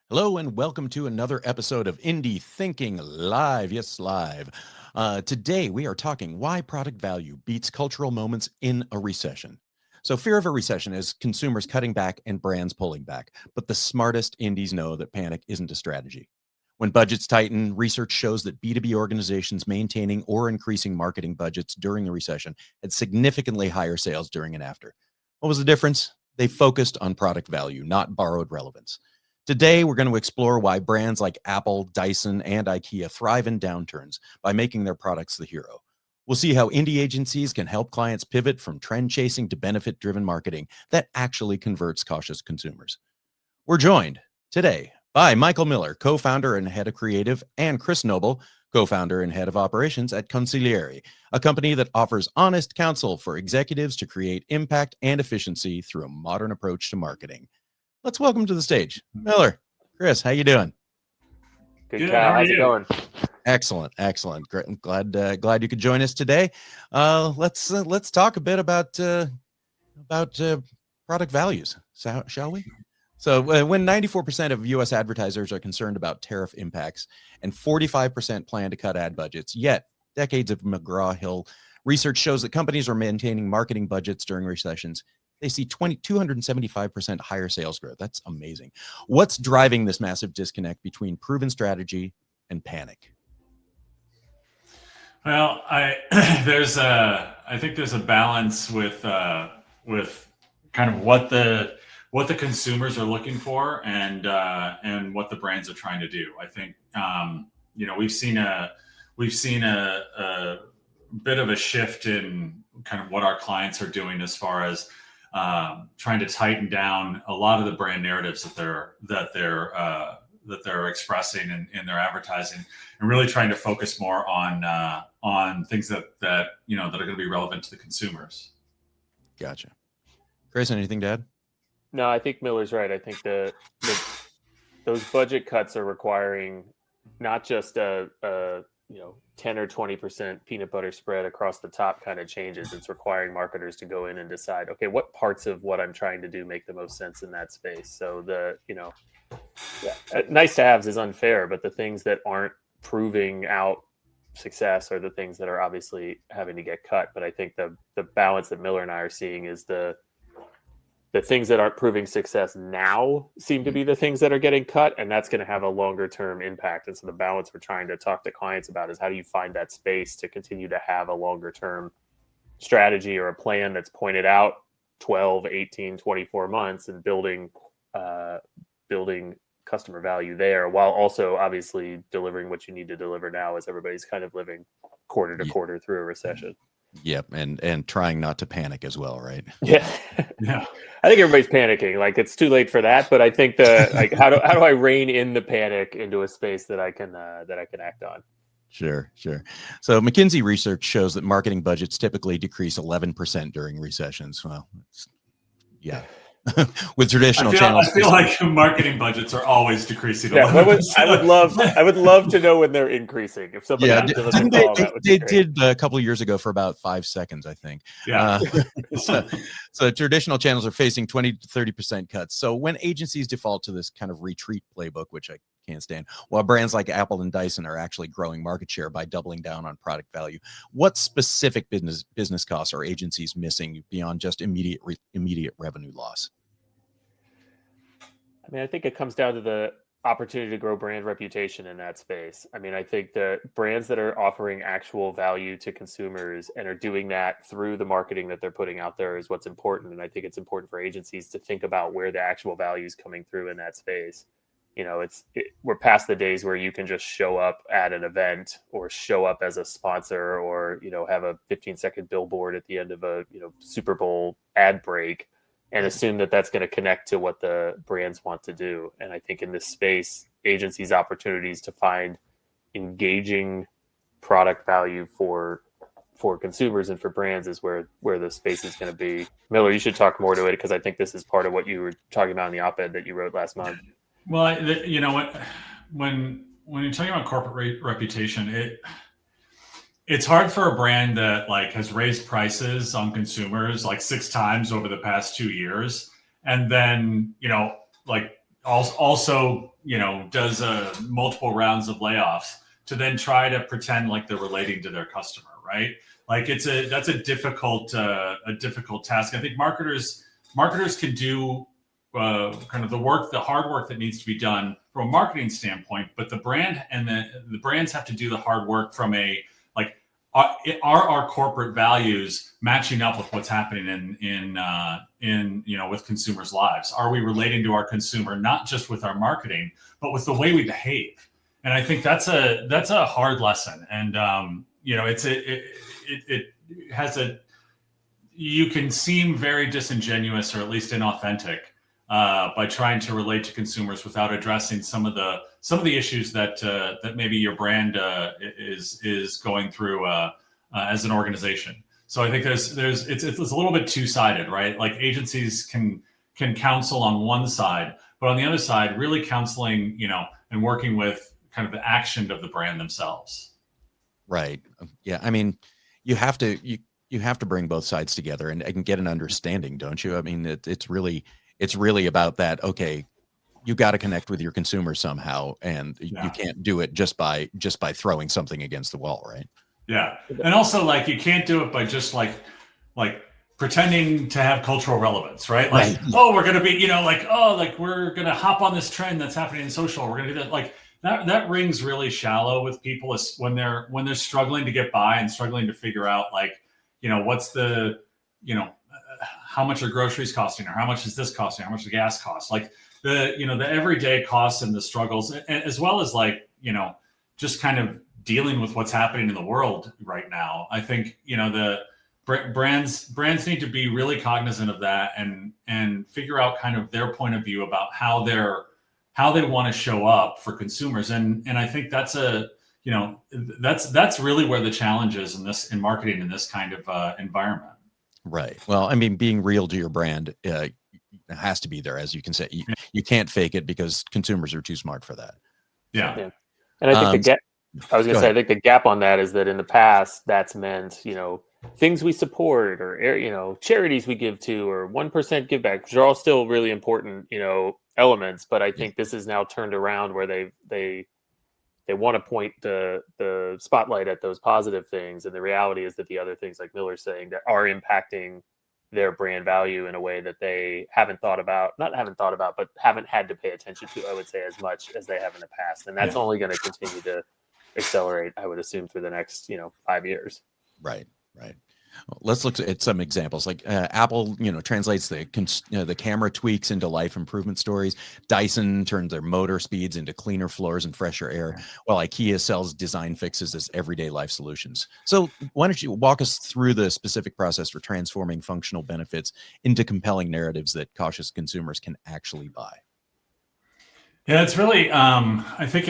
Hello and welcome to another episode of Indie Thinking Live. Yes, live. Today we are talking why product value beats cultural moments in a recession. So, fear of a recession is consumers cutting back and brands pulling back. But the smartest indies know that panic isn't a strategy. When budgets tighten, research shows that B2B organizations maintaining or increasing marketing budgets during the recession had significantly higher sales during and after. What was the difference? They focused on product value, not borrowed relevance. Today, we're going to explore why brands like Apple, Dyson, and IKEA thrive in downturns by making their products the hero. We'll see how indie agencies can help clients pivot from trend chasing to benefit driven marketing that actually converts cautious consumers. We're joined today by Michael Miller, co founder and head of creative, and Chris Noble, co founder and head of operations at Consiglieri, a company that offers honest counsel for executives to create impact and efficiency through a modern approach to marketing. Let's welcome to the stage Miller. Chris, how you doing? Good, Kyle. How's it going? Excellent. Great. I'm glad you could join us today. Let's talk a bit about product values, shall we? So when 94% of U.S. advertisers are concerned about tariff impacts and 45% plan to cut ad budgets, yet decades of McGraw-Hill research shows that companies are maintaining marketing budgets during recessions. They see 275% higher sales growth. That's amazing. What's driving this massive disconnect between proven strategy and panic? Well, I think there's a balance with kind of what the consumers are looking for and what the brands are trying to do. I think we've seen a bit of a shift in kind of what our clients are doing as far as trying to tighten down a lot of the brand narratives that they're expressing in their advertising, and really trying to focus more on things that are going to be relevant to the consumers. Gotcha. Chris, anything to add? No, I think Miller's right. I think those budget cuts are requiring not just a 10 or 20% peanut butter spread across the top kind of changes. It's requiring marketers to go in and decide, okay, what parts of what I'm trying to do make the most sense in that space. So nice to haves is unfair, but the things that aren't proving out success are the things that are obviously having to get cut. But I think the balance that Miller and I are seeing is the things that aren't proving success now seem to be the things that are getting cut, and that's going to have a longer term impact. And so the balance we're trying to talk to clients about is how do you find that space to continue to have a longer term strategy or a plan that's pointed out 12, 18, 24 months and building customer value there, while also obviously delivering what you need to deliver now as everybody's kind of living quarter to quarter through a recession. Yep, and trying not to panic as well, right? Yeah. I think everybody's panicking. Like, it's too late for that, but I think how do I rein in the panic into a space that I can act on? Sure. So McKinsey research shows that marketing budgets typically decrease 11% during recessions. Well, yeah. With traditional channels, I feel like marketing budgets are always decreasing. Yeah, I would love to know when they're increasing. If somebody they did a couple of years ago for about 5 seconds, I think. Yeah. So traditional channels are facing 20 to 30% cuts. So when agencies default to this kind of retreat playbook, which I can't stand, while brands like Apple and Dyson are actually growing market share by doubling down on product value, what specific business costs are agencies missing beyond just immediate revenue loss? I mean, I think it comes down to the opportunity to grow brand reputation in that space. I mean, I think the brands that are offering actual value to consumers and are doing that through the marketing that they're putting out there is what's important. And I think it's important for agencies to think about where the actual value is coming through in that space. We're past the days where you can just show up at an event or show up as a sponsor or, have a 15-second billboard at the end of a, Super Bowl ad break and assume that that's going to connect to what the brands want to do. And I think in this space, agencies' opportunities to find engaging product value for consumers and for brands is where the space is going to be. Miller, you should talk more to it because I think this is part of what you were talking about in the op-ed that you wrote last month. Well, you know what, when you're talking about corporate reputation, it's hard for a brand that has raised prices on consumers 6 times over the past 2 years, and then also does multiple rounds of layoffs to then try to pretend like they're relating to their customer, right? Like that's a difficult task. I think marketers can do kind of the hard work that needs to be done from a marketing standpoint, but the brand and the brands have to do the hard work from a like, are our corporate values matching up with what's happening in with consumers' lives? Are we relating to our consumer not just with our marketing, but with the way we behave? And I think that's a hard lesson. And it has you can seem very disingenuous or at least inauthentic by trying to relate to consumers without addressing some of the issues that maybe your brand is going through as an organization. So I think it's a little bit two-sided, right? Like agencies can counsel on one side, but on the other side, really counseling, and working with kind of the action of the brand themselves. Right. Yeah. I mean, you have to bring both sides together and get an understanding, don't you? I mean, it's really about that. Okay, you got to connect with your consumer somehow, and you can't do it just by throwing something against the wall, right? Yeah, and also like you can't do it by just like pretending to have cultural relevance, right? Like, oh, we're gonna be, we're gonna hop on this trend that's happening in social. We're gonna do that. Like that rings really shallow with people when they're struggling to get by and struggling to figure out what's the how much are groceries costing, or how much is this costing, how much the gas costs, like the everyday costs and the struggles, as well as just kind of dealing with what's happening in the world right now. I think the brands need to be really cognizant of that and figure out kind of their point of view about how they want to show up for consumers. And I think that's that's really where the challenge is in marketing in this kind of environment. Right. Well, I mean, being real to your brand has to be there, as you can say. You can't fake it because consumers are too smart for that. Yeah. And I think I think the gap on that is that in the past, that's meant, things we support or, charities we give to or 1% give back, which are all still really important, elements. But I think this is now turned around where they want to point the spotlight at those positive things. And the reality is that the other things, like Miller's saying, that are impacting their brand value in a way that they not haven't thought about, but haven't had to pay attention to, I would say, as much as they have in the past. And that's only going to continue to accelerate, I would assume, through the next 5 years. Right. Well, let's look at some examples. Like Apple translates the camera tweaks into life improvement stories. Dyson turns their motor speeds into cleaner floors and fresher air, while IKEA sells design fixes as everyday life solutions. So why don't you walk us through the specific process for transforming functional benefits into compelling narratives that cautious consumers can actually buy? Yeah, it's really I think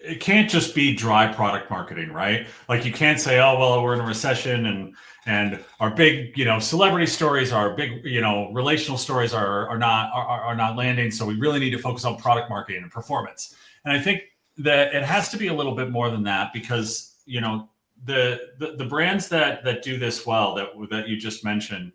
it can't just be dry product marketing, right? Like you can't say, oh, well, we're in a recession and our big, celebrity stories, our big, relational stories are not landing. So we really need to focus on product marketing and performance. And I think that it has to be a little bit more than that, because, the brands that do this well, that you just mentioned,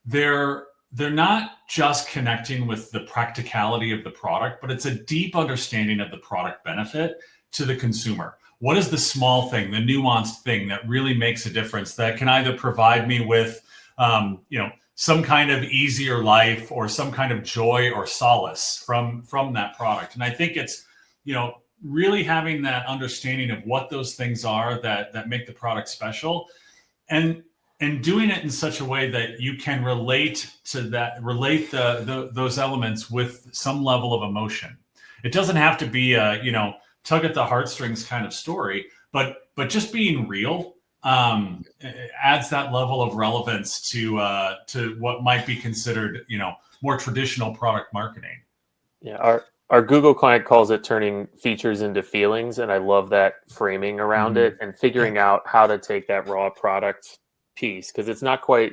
they're not just connecting with the practicality of the product, but it's a deep understanding of the product benefit to the consumer. What is the small thing, the nuanced thing that really makes a difference, that can either provide me with, some kind of easier life or some kind of joy or solace from that product? And I think it's, really having that understanding of what those things are that make the product special, and doing it in such a way that you can relate those elements with some level of emotion. It doesn't have to be a, tug at the heartstrings kind of story, but just being real adds that level of relevance to what might be considered, more traditional product marketing. Yeah, our Google client calls it turning features into feelings, and I love that framing around it and figuring out how to take that raw product piece, because it's not quite,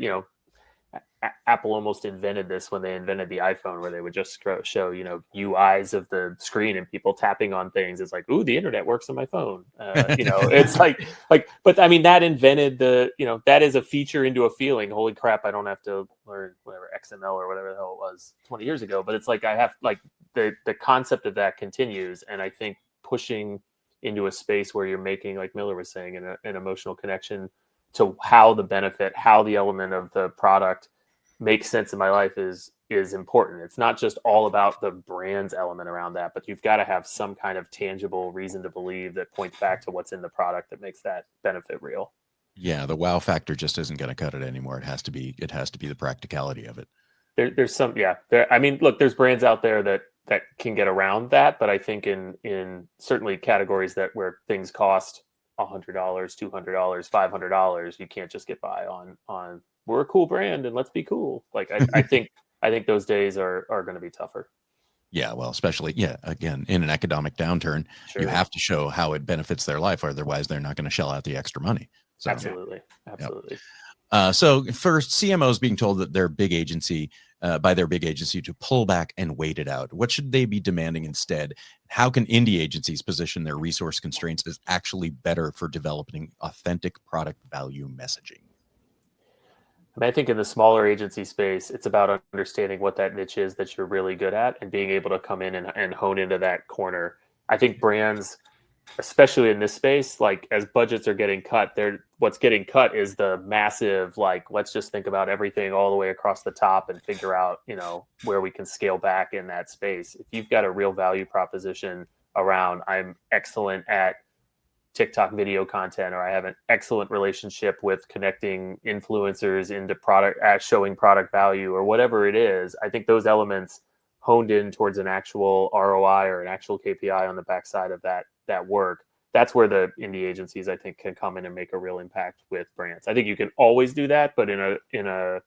Apple almost invented this when they invented the iPhone, where they would just show, UIs of the screen and people tapping on things. It's like, ooh, the internet works on my phone. It's but I mean, that invented that is a feature into a feeling. Holy crap, I don't have to learn whatever XML or whatever the hell it was 20 years ago. But it's like, I have the concept of that continues. And I think pushing into a space where you're making, like Miller was saying, an emotional connection to how the element of the product makes sense in my life is important. It's not just all about the brand's element around that, but you've got to have some kind of tangible reason to believe that points back to what's in the product that makes that benefit real. Yeah, the wow factor just isn't going to cut it anymore. It has to be the practicality of it. There's some, I mean, look, there's brands out there that can get around that, but I think in certainly categories where things cost $100, $200, $500, you can't just get by on we're a cool brand and let's be cool. Like I think those days are going to be tougher. Yeah, well, especially again, in an economic downturn, Sure. You have to show how it benefits their life, otherwise they're not going to shell out the extra money. So, absolutely. So for CMOs being told that their big agency by their big agency to pull back and wait it out, what should they be demanding instead? How can indie agencies position their resource constraints as actually better for developing authentic product value messaging? I mean, I think in the smaller agency space, it's about understanding what that niche is that you're really good at and being able to come in and hone into that corner. I think brands, especially in this space, like as budgets are getting cut, what's getting cut is the massive, like, let's just think about everything all the way across the top and figure out, where we can scale back in that space. If you've got a real value proposition around, I'm excellent at TikTok video content, or I have an excellent relationship with connecting influencers into product, showing product value, or whatever it is, I think those elements honed in towards an actual ROI or an actual KPI on the backside of that work, that's where the indie agencies, I think, can come in and make a real impact with brands. I think you can always do that, but in a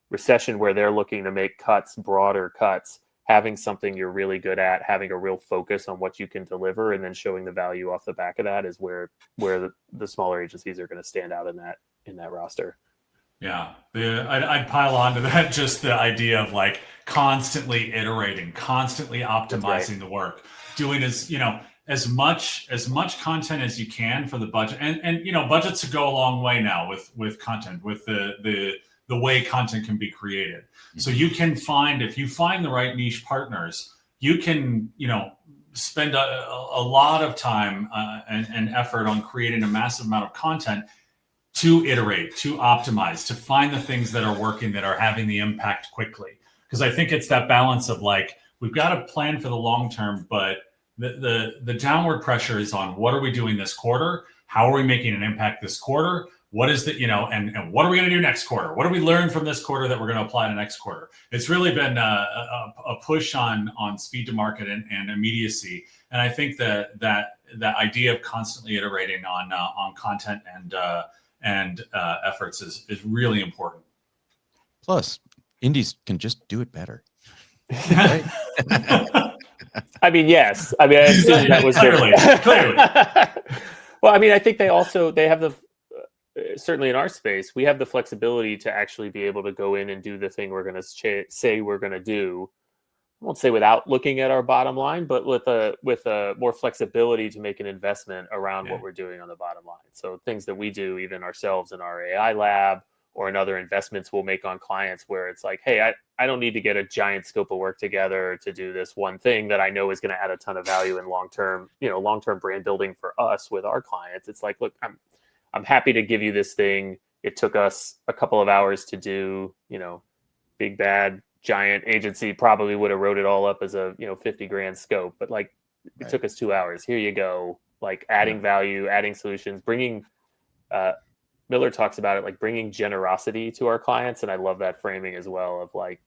recession where they're looking to make broader cuts, having something you're really good at, having a real focus on what you can deliver, and then showing the value off the back of that is where the smaller agencies are going to stand out in that roster. Yeah, I'd pile on to that, just the idea of like constantly iterating, constantly optimizing the work, doing as much content as you can for the budget, and budgets go a long way now with content, with the way content can be created. So you can if you find the right niche partners, you can spend a lot of time and effort on creating a massive amount of content to iterate, to optimize, to find the things that are working, that are having the impact quickly. Because I think it's that balance of like, we've got to plan for the long term, but the downward pressure is on what are we doing this quarter? How are we making an impact this quarter? What is and what are we going to do next quarter? What do we learn from this quarter that we're going to apply to next quarter? It's really been a push on speed to market and immediacy. And I think that idea of constantly iterating on content and efforts is really important. Plus, indies can just do it better. Right? I mean, yes. I mean, I assume that was clearly. Well, I mean, I think they have certainly in our space, we have the flexibility to actually be able to go in and do the thing we're going to say we're going to do. I won't say without looking at our bottom line, but with a more flexibility to make an investment around what we're doing on the bottom line. So things that we do even ourselves in our AI lab or in other investments we'll make on clients, where it's like, hey, I don't need to get a giant scope of work together to do this one thing that I know is going to add a ton of value in long-term brand building for us with our clients. It's like, look, I'm happy to give you this thing. It took us a couple of hours to do, big bad giant agency probably would have wrote it all up as a, $50,000 scope, but like it took us 2 hours. Here you go. Like adding value, adding solutions, bringing, Miller talks about it, like bringing generosity to our clients. And I love that framing as well of like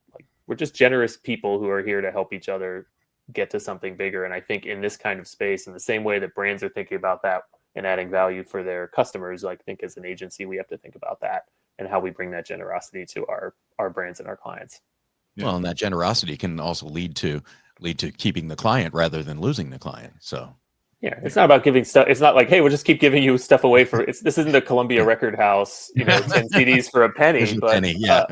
we're just generous people who are here to help each other get to something bigger. And I think in this kind of space, in the same way that brands are thinking about that and adding value for their customers, I think as an agency, we have to think about that and how we bring that generosity to our brands and our clients. Yeah. Well, and that generosity can also lead to keeping the client rather than losing the client. So yeah, it's not about giving stuff. It's not like, hey, we'll just keep giving you stuff away this isn't the Columbia Record House, 10 CDs for a penny. But, penny, yeah.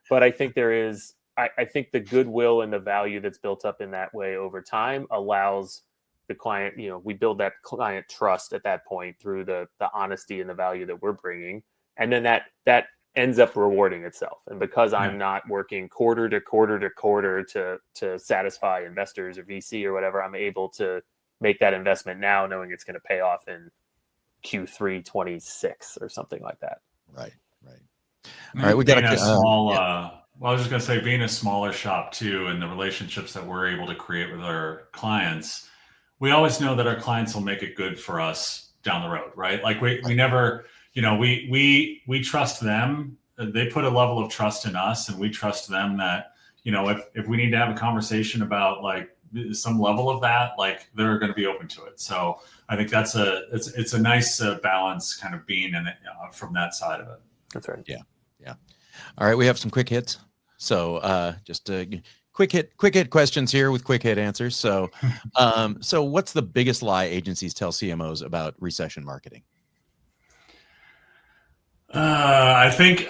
But I think there is, I think the goodwill and the value that's built up in that way over time allows the client, we build that client trust at that point through the honesty and the value that we're bringing. And then that ends up rewarding itself. And because I'm not working quarter to quarter to quarter to satisfy investors or VC or whatever, I'm able to make that investment now knowing it's going to pay off in Q3 26 or something like that. Right. All right, we got a small. Well, I was just going to say, being a smaller shop too, and the relationships that we're able to create with our clients, we always know that our clients will make it good for us down the road, right? Like we never, we trust them. They put a level of trust in us, and we trust them that, if we need to have a conversation about like some level of that, like they're going to be open to it. So I think it's a nice balance, kind of being in it from that side of it. That's right. Yeah. All right, we have some quick hits. So just quick hit questions here with quick hit answers. So, so what's the biggest lie agencies tell CMOs about recession marketing? I think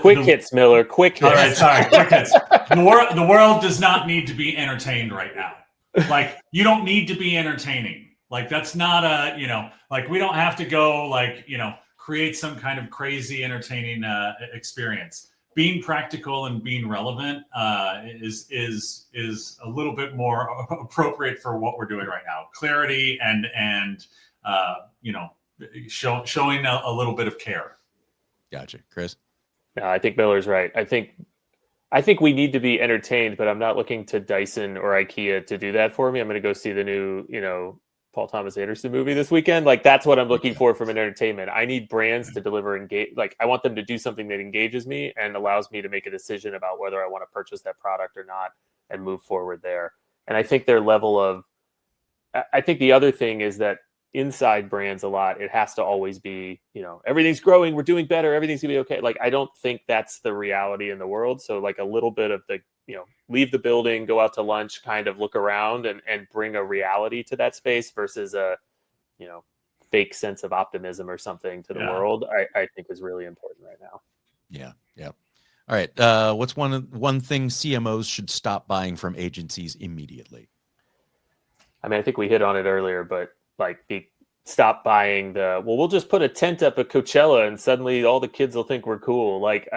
quick hits, Miller. Quick hits. All right, sorry. Quick hits. The world does not need to be entertained right now. Like, you don't need to be entertaining. Like, that's not like we don't have to go create some kind of crazy entertaining experience. Being practical and being relevant is a little bit more appropriate for what we're doing right now. Clarity and showing a little bit of care. Gotcha, Chris. No, I think Miller's right. I think we need to be entertained, but I'm not looking to Dyson or IKEA to do that for me. I'm going to go see the new, Paul Thomas Anderson movie this weekend. Like, that's what I'm looking for from an entertainment. I need brands to deliver I want them to do something that engages me and allows me to make a decision about whether I want to purchase that product or not and move forward there. And I think their level of, I think the other thing is that inside brands a lot, it has to always be, everything's growing, we're doing better, everything's gonna be okay. Like, I don't think that's the reality in the world. So like a little bit of the, leave the building, go out to lunch, kind of look around and bring a reality to that space versus a, fake sense of optimism or something to the world, I think is really important right now. Yeah. All right. What's one thing CMOs should stop buying from agencies immediately? I mean, I think we hit on it earlier, but stop buying we'll just put a tent up at Coachella and suddenly all the kids will think we're cool. Like,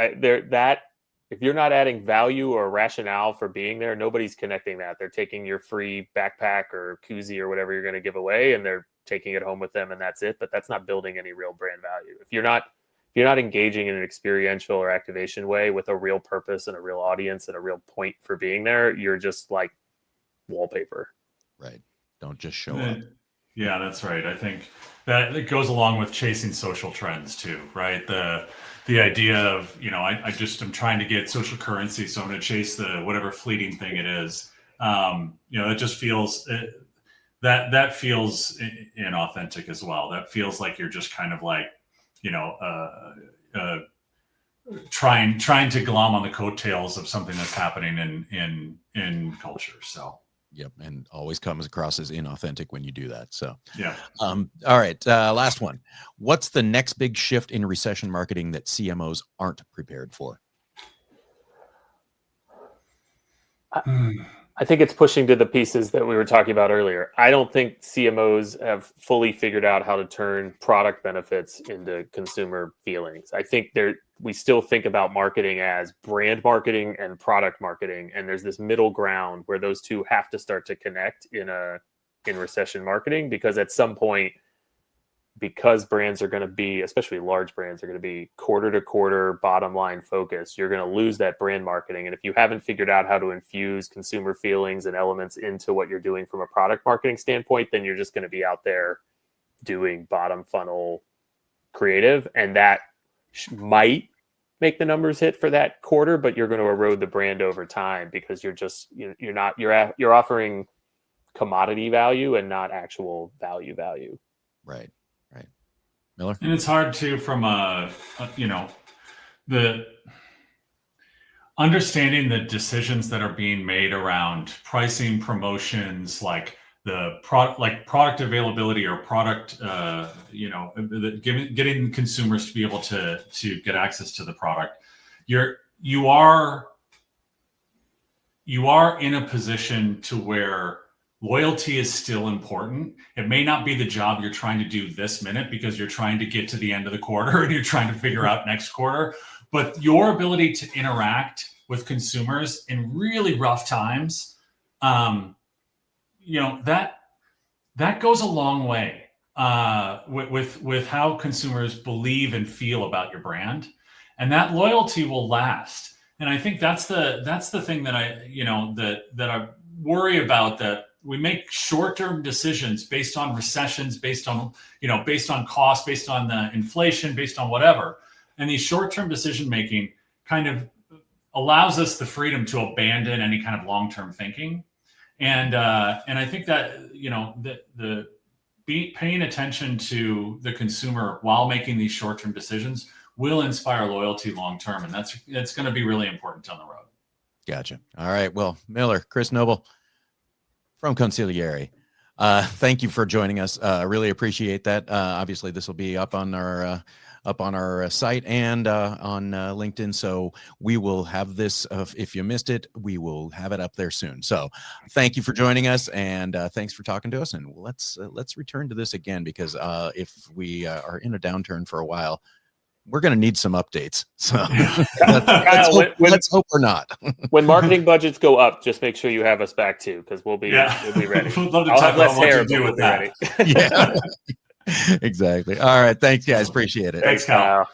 if you're not adding value or rationale for being there, nobody's connecting that. They're taking your free backpack or koozie or whatever you're going to give away, and they're taking it home with them, and that's it. But that's not building any real brand value. If you're not engaging in an experiential or activation way with a real purpose and a real audience and a real point for being there, you're just like wallpaper. Right. Don't just show up. Yeah, that's right. I think that it goes along with chasing social trends too, right? The idea of, I'm trying to get social currency, so I'm going to chase the whatever fleeting thing it is. It just feels that feels inauthentic as well. That feels like you're just kind of like, trying to glom on the coattails of something that's happening in culture. So. Yep, and always comes across as inauthentic when you do that. So yeah. All right, last one. What's the next big shift in recession marketing that CMOs aren't prepared for? I think it's pushing to the pieces that we were talking about earlier. I don't think CMOs have fully figured out how to turn product benefits into consumer feelings. I think we still think about marketing as brand marketing and product marketing, and there's this middle ground where those two have to start to connect in recession marketing, because at some point, because brands are going to be, especially large brands, are going to be quarter to quarter bottom line focused, you're going to lose that brand marketing. And if you haven't figured out how to infuse consumer feelings and elements into what you're doing from a product marketing standpoint, then you're just going to be out there doing bottom funnel creative. And that might make the numbers hit for that quarter, but you're going to erode the brand over time, because you're offering commodity value and not actual value. Right. Miller? And it's hard to, from the understanding the decisions that are being made around pricing, promotions, like product availability or product, getting consumers to be able to get access to the product, you are in a position to where loyalty is still important. It may not be the job you're trying to do this minute because you're trying to get to the end of the quarter and you're trying to figure out next quarter, but your ability to interact with consumers in really rough times, that goes a long way with how consumers believe and feel about your brand, and that loyalty will last. And I think that's the thing that I worry about, that we make short-term decisions based on recessions, based on cost, based on the inflation, based on whatever. And these short-term decision making kind of allows us the freedom to abandon any kind of long-term thinking. And I think that paying attention to the consumer while making these short-term decisions will inspire loyalty long-term, and that's going to be really important down the road. Gotcha. All right. Well, Chris Noble from Consiglieri, thank you for joining us. I really appreciate that. Obviously, this will be up on our site and on LinkedIn. So we will have this. If you missed it, we will have it up there soon. So thank you for joining us, and thanks for talking to us. And let's return to this again, because if we are in a downturn for a while, we're going to need some updates. So let's hope we're not. When marketing budgets go up, just make sure you have us back too, because we'll be ready. I'll have less hair, but we'll be ready. Yeah, exactly. All right. Thanks, guys. Appreciate it. Thanks, Kyle.